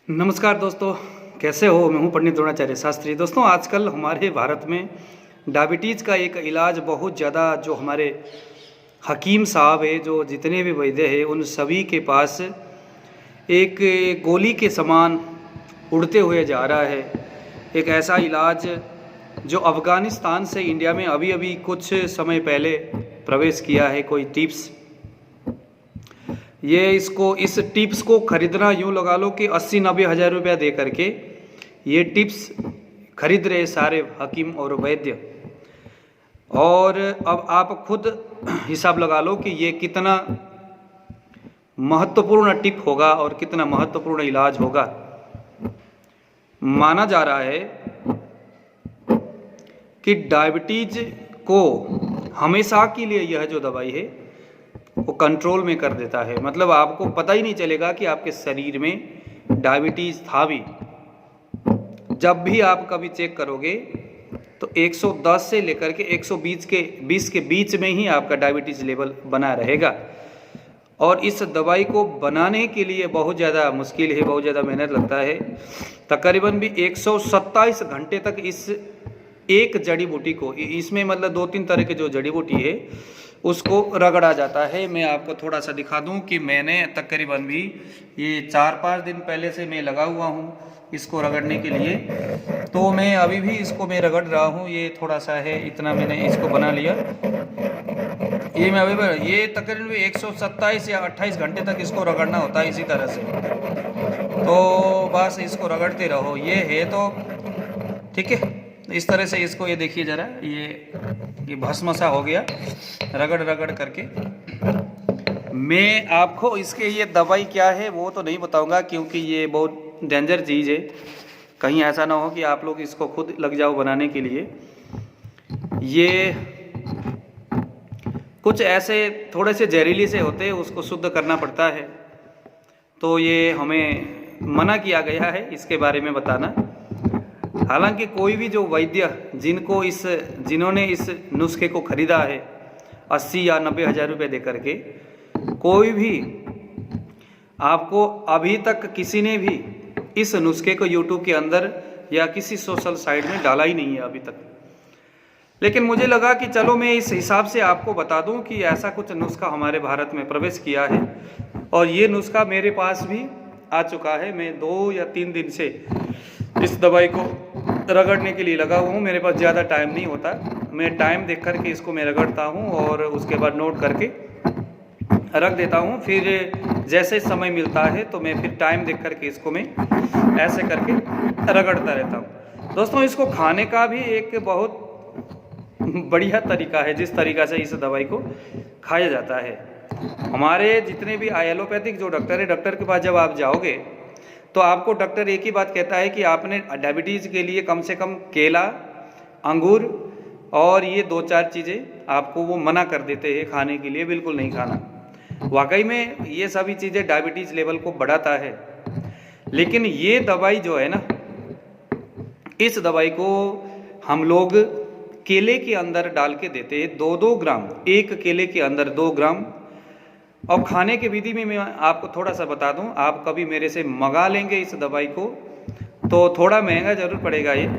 नमस्कार दोस्तों, कैसे हो। मैं हूं पंडित द्रोणाचार्य शास्त्री। दोस्तों, आजकल हमारे भारत में डायबिटीज़ का एक इलाज बहुत ज़्यादा, जो हमारे हकीम साहब है, जो जितने भी वैद्य हैं, उन सभी के पास एक गोली के समान उड़ते हुए जा रहा है। एक ऐसा इलाज जो अफ़गानिस्तान से इंडिया में अभी अभी कुछ समय पहले प्रवेश किया है। कोई टिप्स, ये इस टिप्स को ख़रीदना यूँ लगा लो कि 80-90 हज़ार रुपया दे करके ये टिप्स खरीद रहे सारे हकीम और वैद्य। और अब आप खुद हिसाब लगा लो कि ये कितना महत्वपूर्ण टिप होगा और कितना महत्वपूर्ण इलाज होगा। माना जा रहा है कि डायबिटीज को हमेशा के लिए यह जो दवाई है वो कंट्रोल में कर देता है। मतलब आपको पता ही नहीं चलेगा कि आपके शरीर में डायबिटीज़ था भी। जब भी आप कभी चेक करोगे तो 110 से लेकर के 120 के बीच में ही आपका डायबिटीज़ लेवल बना रहेगा। और इस दवाई को बनाने के लिए बहुत ज़्यादा मुश्किल है, बहुत ज़्यादा मेहनत लगता है। तकरीबन भी 127 घंटे तक इस एक जड़ी बूटी को, इसमें मतलब 2-3 तरह के जो जड़ी बूटी है उसको रगड़ा जाता है। मैं आपको थोड़ा सा दिखा दूं कि मैंने तकरीबन भी ये 4-5 दिन पहले से मैं लगा हुआ हूं इसको रगड़ने के लिए। तो मैं अभी भी इसको मैं रगड़ रहा हूं। ये थोड़ा सा है, इतना मैंने इसको बना लिया। ये मैं अभी ये तकरीबन 127 या 28 घंटे तक इसको रगड़ना होता है इसी तरह से। तो बस इसको रगड़ते रहो। ये है तो ठीक है, इस तरह से इसको, ये देखिए ज़रा, ये भस्म सा हो गया रगड़ रगड़ करके। मैं आपको इसके ये दवाई क्या है वो तो नहीं बताऊंगा, क्योंकि ये बहुत डेंजर चीज़ है। कहीं ऐसा ना हो कि आप लोग इसको खुद लग जाओ बनाने के लिए। ये कुछ ऐसे थोड़े से जहरीली से होते हैं, उसको शुद्ध करना पड़ता है। तो ये हमें मना किया गया है इसके बारे में बताना। हालांकि कोई भी जो वैद्य जिन्होंने इस नुस्खे को खरीदा है 80 या 90 हज़ार रुपये दे करके, कोई भी आपको अभी तक किसी ने भी इस नुस्खे को यूट्यूब के अंदर या किसी सोशल साइट में डाला ही नहीं है अभी तक। लेकिन मुझे लगा कि चलो मैं इस हिसाब से आपको बता दूं कि ऐसा कुछ नुस्खा हमारे भारत में प्रवेश किया है। और ये नुस्खा मेरे पास भी आ चुका है। मैं 2 या 3 दिन से इस दवाई को रगड़ने के लिए लगा हुआ हूँ। मेरे पास ज़्यादा टाइम नहीं होता, मैं टाइम देख करके इसको मैं रगड़ता हूँ और उसके बाद नोट करके रख देता हूँ। फिर जैसे समय मिलता है तो मैं फिर टाइम देख करके इसको मैं ऐसे करके रगड़ता रहता हूँ। दोस्तों, इसको खाने का भी एक बहुत बढ़िया तरीका है, जिस तरीक़ा से इस दवाई को खाया जाता है। हमारे जितने भी एलोपैथिक जो डॉक्टर है, डॉक्टर के पास जब आप जाओगे तो आपको डॉक्टर एक ही बात कहता है कि आपने डायबिटीज़ के लिए कम से कम केला, अंगूर और ये 2-4 चीज़ें आपको वो मना कर देते हैं खाने के लिए, बिल्कुल नहीं खाना। वाकई में ये सभी चीज़ें डायबिटीज़ लेवल को बढ़ाता है। लेकिन ये दवाई जो है ना, इस दवाई को हम लोग केले के अंदर डाल के देते हैं 2-2 ग्राम, एक केले के अंदर 2 ग्राम। और खाने की विधि में मैं आपको थोड़ा सा बता दूं, आप कभी मेरे से मंगा लेंगे इस दवाई को तो थोड़ा महंगा ज़रूर पड़ेगा ये,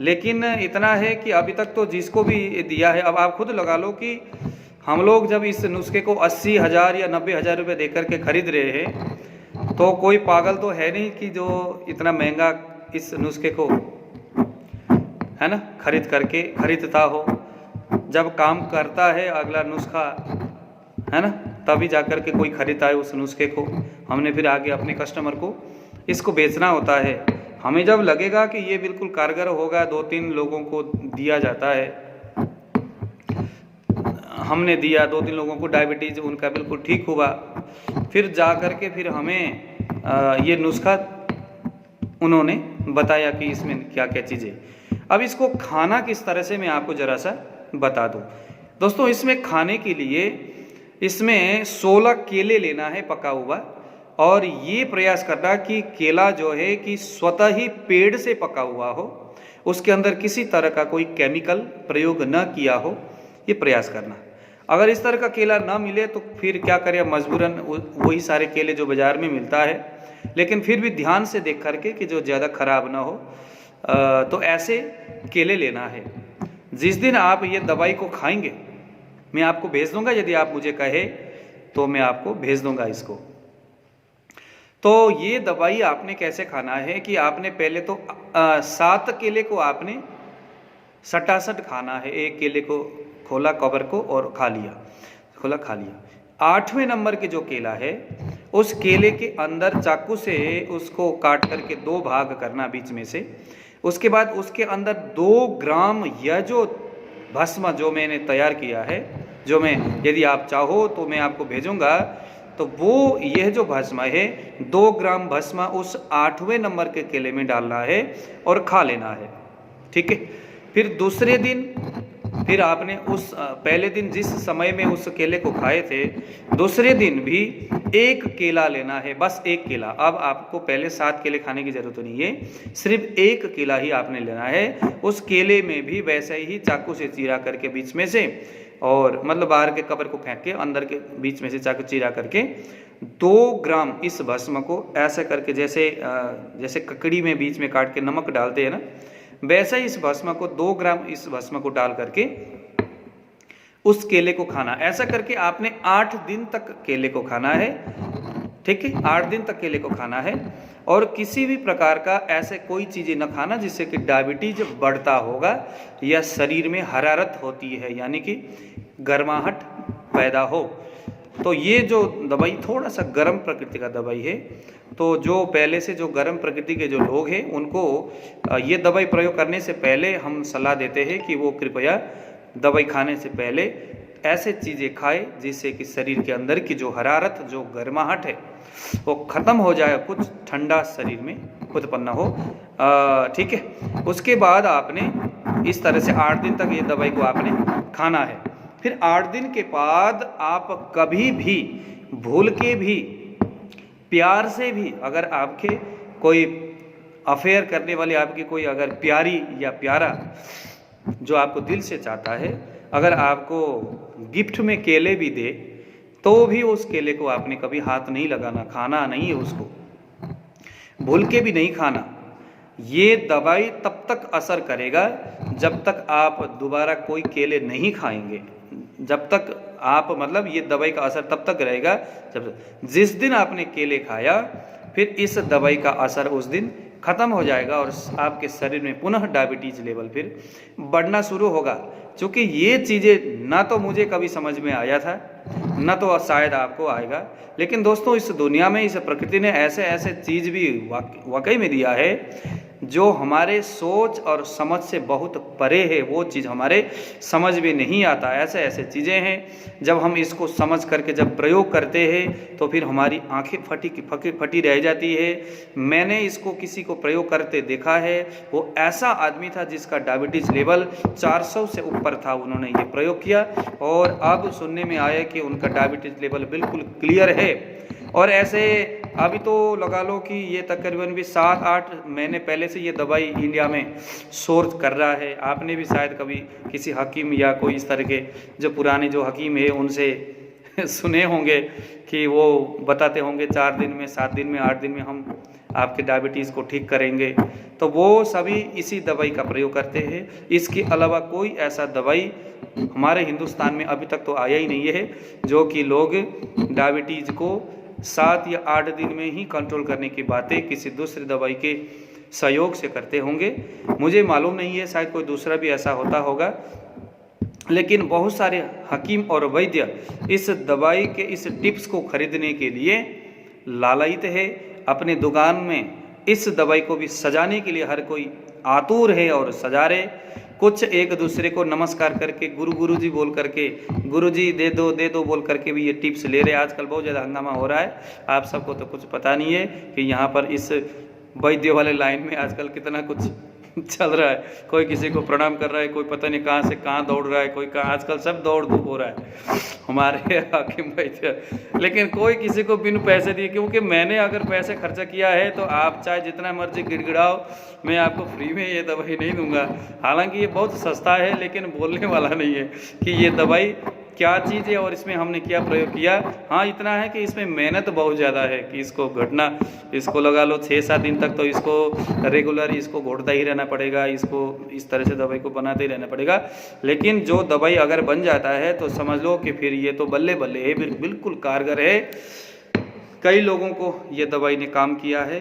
लेकिन इतना है कि अभी तक तो जिसको भी दिया है, अब आप खुद लगा लो कि हम लोग जब इस नुस्खे को 80 हज़ार या 90 हज़ार रुपये दे करके खरीद रहे हैं, तो कोई पागल तो है नहीं कि जो इतना महंगा इस नुस्खे को, है ना, खरीदता हो। जब काम करता है अगला नुस्खा, है ना, तभी जाकर के कोई खरीदता है उस नुस्खे को। हमने फिर आगे अपने कस्टमर को इसको बेचना होता है। हमें जब लगेगा कि ये बिल्कुल कारगर होगा, 2-3 लोगों को दिया जाता है, हमने दिया 2-3 लोगों को, डायबिटीज़ उनका बिल्कुल ठीक हुआ, फिर जा कर के फिर हमें ये नुस्खा उन्होंने बताया कि इसमें क्या क्या चीज़ें। अब इसको खाना किस तरह से मैं आपको ज़रा सा बता दूँ। दोस्तों, इसमें खाने के लिए इसमें 16 केले लेना है पका हुआ, और ये प्रयास करना कि केला जो है कि स्वतः ही पेड़ से पका हुआ हो, उसके अंदर किसी तरह का कोई केमिकल प्रयोग न किया हो, ये प्रयास करना। अगर इस तरह का केला ना मिले तो फिर क्या करें, मजबूरन वही सारे केले जो बाज़ार में मिलता है लेकिन फिर भी ध्यान से देख करके कि जो ज़्यादा खराब ना हो, तो ऐसे केले लेना है। जिस दिन आप ये दवाई को खाएंगे मैं आपको भेज दूंगा, यदि आप मुझे कहे तो मैं आपको भेज दूंगा इसको। तो ये दवाई आपने कैसे खाना है कि आपने पहले तो 7 केले को आपने सटासट खाना है। एक केले को खोला कवर को और खा लिया, खोला खा लिया। 8वें नंबर के जो केला है उस केले के अंदर चाकू से उसको काट करके 2 भाग करना बीच में से। उसके बाद उसके अंदर 2 ग्राम यह जो भस्म जो मैंने तैयार किया है, जो मैं यदि आप चाहो तो मैं आपको भेजूंगा, तो वो यह जो भस्म है 2 ग्राम भस्म उस 8वें नंबर के केले में डालना है और खा लेना है। ठीक है। फिर दूसरे दिन फिर आपने उस पहले दिन जिस समय में उस केले को खाए थे, दूसरे दिन भी 1 केला लेना है, बस 1 केला। अब आपको पहले 7 केले खाने की जरूरत नहीं है, सिर्फ 1 केला ही आपने लेना है। उस केले में भी वैसे ही चाकू से चीरा करके बीच में से, और मतलब बाहर के कवर को फेंक के अंदर के बीच में से चाकू चीरा करके 2 ग्राम इस भस्म को ऐसे करके, जैसे ककड़ी में बीच में काट के नमक डालते हैं ना, वैसे ही इस भस्म को 2 ग्राम इस भस्म को डाल करके उस केले को खाना। ऐसा करके आपने 8 दिन तक केले को खाना है। ठीक है, 8 दिन तक केले को खाना है। और किसी भी प्रकार का ऐसे कोई चीज़ें न खाना जिससे कि डायबिटीज बढ़ता होगा या शरीर में हरारत होती है, यानी कि गर्माहट पैदा हो। तो ये जो दवाई थोड़ा सा गर्म प्रकृति का दवाई है, तो जो पहले से जो गर्म प्रकृति के जो लोग हैं उनको ये दवाई प्रयोग करने से पहले हम सलाह देते हैं कि वो कृपया दवाई खाने से पहले ऐसे चीज़ें खाए जिससे कि शरीर के अंदर की जो हरारत, जो गर्माहट है वो ख़त्म हो जाए, कुछ ठंडा शरीर में उत्पन्न हो। ठीक है। उसके बाद आपने इस तरह से 8 दिन तक ये दवाई को आपने खाना है। फिर 8 दिन के बाद आप कभी भी भूल के भी प्यार से भी, अगर आपके कोई अफेयर करने वाली आपकी कोई अगर प्यारी या प्यारा जो आपको दिल से चाहता है, अगर आपको गिफ्ट में केले भी दे तो भी उस केले को आपने कभी हाथ नहीं लगाना, खाना नहीं है उसको, भूल के भी नहीं खाना। ये दवाई तब तक असर करेगा जब तक आप दोबारा कोई केले नहीं खाएंगे, जब तक आप मतलब ये दवाई का असर तब तक रहेगा जब जिस दिन आपने केले खाया फिर इस दवाई का असर उस दिन खत्म हो जाएगा और आपके शरीर में पुनः डायबिटीज लेवल फिर बढ़ना शुरू होगा। क्योंकि ये चीज़ें ना तो मुझे कभी समझ में आया था, ना तो शायद आपको आएगा, लेकिन दोस्तों इस दुनिया में इस प्रकृति ने ऐसे ऐसे चीज़ भी वाकई में दिया है जो हमारे सोच और समझ से बहुत परे है। वो चीज़ हमारे समझ में नहीं आता। ऐसे ऐसे चीज़ें हैं जब हम इसको समझ करके जब प्रयोग करते हैं तो फिर हमारी आंखें फटी रह जाती है। मैंने इसको किसी को प्रयोग करते देखा है, वो ऐसा आदमी था जिसका डायबिटीज़ लेवल 400 से ऊपर था, उन्होंने ये प्रयोग किया और अब सुनने में आया कि उनका डायबिटीज़ लेवल बिल्कुल क्लियर है। और ऐसे अभी तो लगा लो कि ये तकरीबन भी 7-8 महीने पहले से ये दवाई इंडिया में सोर्स कर रहा है। आपने भी शायद कभी किसी हकीम या कोई इस तरह के जो पुराने जो हकीम है उनसे सुने होंगे कि वो बताते होंगे 4 दिन में, 7 दिन में, 8 दिन में हम आपके डायबिटीज़ को ठीक करेंगे। तो वो सभी इसी दवाई का प्रयोग करते हैं। इसके अलावा कोई ऐसा दवाई हमारे हिंदुस्तान में अभी तक तो आया ही नहीं है जो कि लोग डायबिटीज़ को 7 या 8 दिन में ही कंट्रोल करने की बातें किसी दूसरी दवाई के सहयोग से करते होंगे। मुझे मालूम नहीं है, शायद कोई दूसरा भी ऐसा होता होगा, लेकिन बहुत सारे हकीम और वैद्य इस दवाई के इस टिप्स को खरीदने के लिए लालायित है। अपने दुकान में इस दवाई को भी सजाने के लिए हर कोई आतुर है और सजा रहे। कुछ एक दूसरे को नमस्कार करके गुरु जी बोल करके, गुरु जी दे दो बोल करके भी ये टिप्स ले रहे। आजकल बहुत ज़्यादा हंगामा हो रहा है, आप सबको तो कुछ पता नहीं है कि यहाँ पर इस वैद्य वाले लाइन में आजकल कितना कुछ चल रहा है। कोई किसी को प्रणाम कर रहा है, कोई पता नहीं कहाँ से कहाँ दौड़ रहा है, कोई कहाँ, आजकल सब दौड़ धूप हो रहा है हमारे हाकिम वैद्य। लेकिन कोई किसी को बिन पैसे दिए, क्योंकि मैंने अगर पैसे खर्चा किया है तो आप चाहे जितना मर्जी गिड़गिड़ाओ, मैं आपको फ्री में ये दवाई नहीं दूंगा। हालांकि ये बहुत सस्ता है, लेकिन बोलने वाला नहीं है कि ये दवाई क्या चीज़ है और इसमें हमने क्या प्रयोग किया। हाँ, इतना है कि इसमें मेहनत बहुत ज़्यादा है कि इसको घटना, इसको लगा लो 6-7 दिन तक तो इसको रेगुलर इसको घोटता ही रहना पड़ेगा, इसको इस तरह से दवाई को बनाते ही रहना पड़ेगा। लेकिन जो दवाई अगर बन जाता है तो समझ लो कि फिर ये तो बल्ले बल्ले है, बिल्कुल कारगर है। कई लोगों को ये दवाई ने काम किया है।